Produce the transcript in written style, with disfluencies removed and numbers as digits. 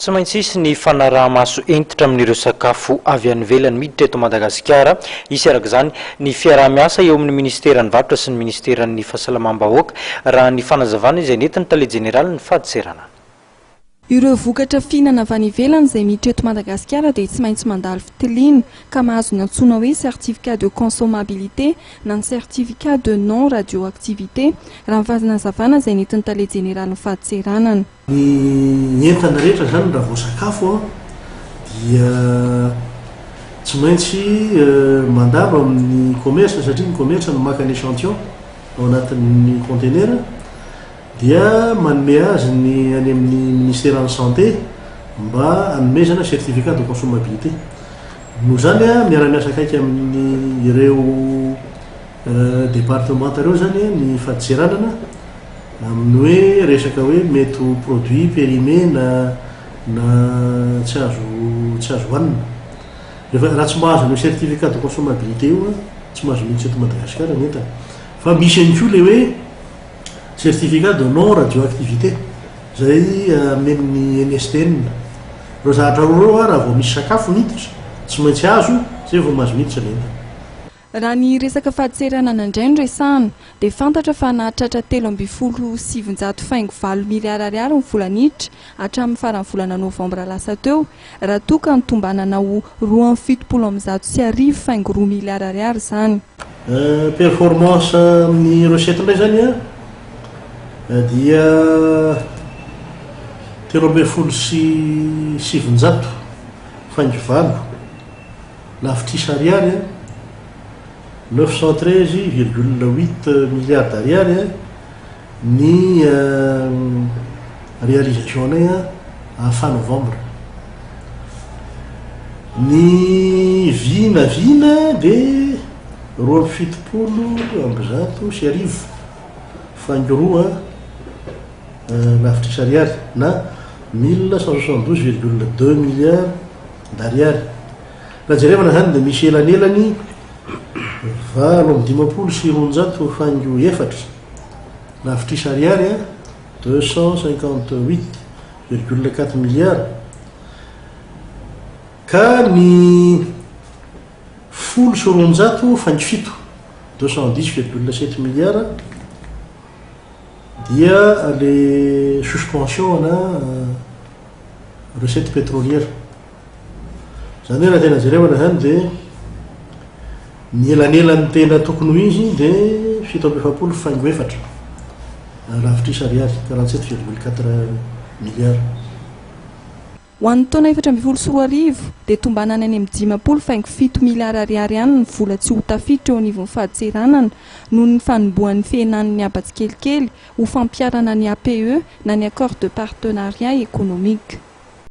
Tsy maintsy isy ny fanaraha-maso entitra amin'ireo sakafo avy any ivelany miditra eto Madagasikara. Isy araka izany ny fiaraha-miasa eo amin'ny ministeran'ny varotra sy ny ministeran'ny fahasalamam-bahoaka raha ny fanazavana izay nentin'ny taleha jeneraly ny faditserana. Ireo vokatra fihinana avy any ivelany izay miditra eto Madagasikara dia tsy maintsy mandalo fitiliana ka mahazo ny antsoina hoe certificat de consommabilité na ny certificat de non radioactivité raha ny fanazavana izay nentin'ny taleha jeneraly ny faditseranana. Ny entana rehetra zany raha vao sakafo dia tsy maintsy mandalo amin'ny commerce satria ny commerce no maka ny échantillon ao anatin'ny conteneur dia manome azy ny any amin'ny ministère de santé mba hanomezana certificat de consommabilité. Noho zany miara-miasa akaiky amin'ny ireo départemental ireo zany ny faditseranana amin'ny hoe resaka hoe mety produit périmé na tsy azo hoanina. Raha tsy mahazo ny certificat de consommabilité io tsy mahazo mihitsy eto Madagasikara ny entana. Fa misy ihany koa le hoe certificat de non radioactivité zay amen'ny NSTN. Reo zahatra reo raha vao misy sakafo miditra tsy maintsy azo zay vao mahazo miditra le entana. Raha ny resaka faditseranana indray no resahana dia fantatra fa nahatratra 3,7 miliara ariary ny volan'iditra hatramin'ny faran'ny volana novambra lasa teo raha toa ka nitombanana ho 2,7 miliara ariary izany. Performance amin'ny recette indray zany dia 3,7 lafitrisy ariary 913,8 milliards d'ariary ny réalisation anay fin novembre. Ny vina dia 2,7 fangiroa lafitrisy ariary na 1172,2 milliards d'ariary. Raha jerevana zany dia misy elanelany 20,904 lafitrisy ariary 258,4 milliards ka ny 10,907 210,7 milliards dia les suspension na recette pétrolière. Zany raha tena jerevana zany dia ny elanelan'ny tena tokony ho izy dia 7,4 lafitrisy ariary 47,4 milliards. Ho an'ny taona 2014 dia tombanana any amin'ny 10,7 miliara ariary ihany ny vola tsy ho tafiditra eo anivon'ny faditseranana noho ny fanombohan'ny fihenan'ny abatsikelikely ho fampiarana ny APE na ny accord de partenariat économique.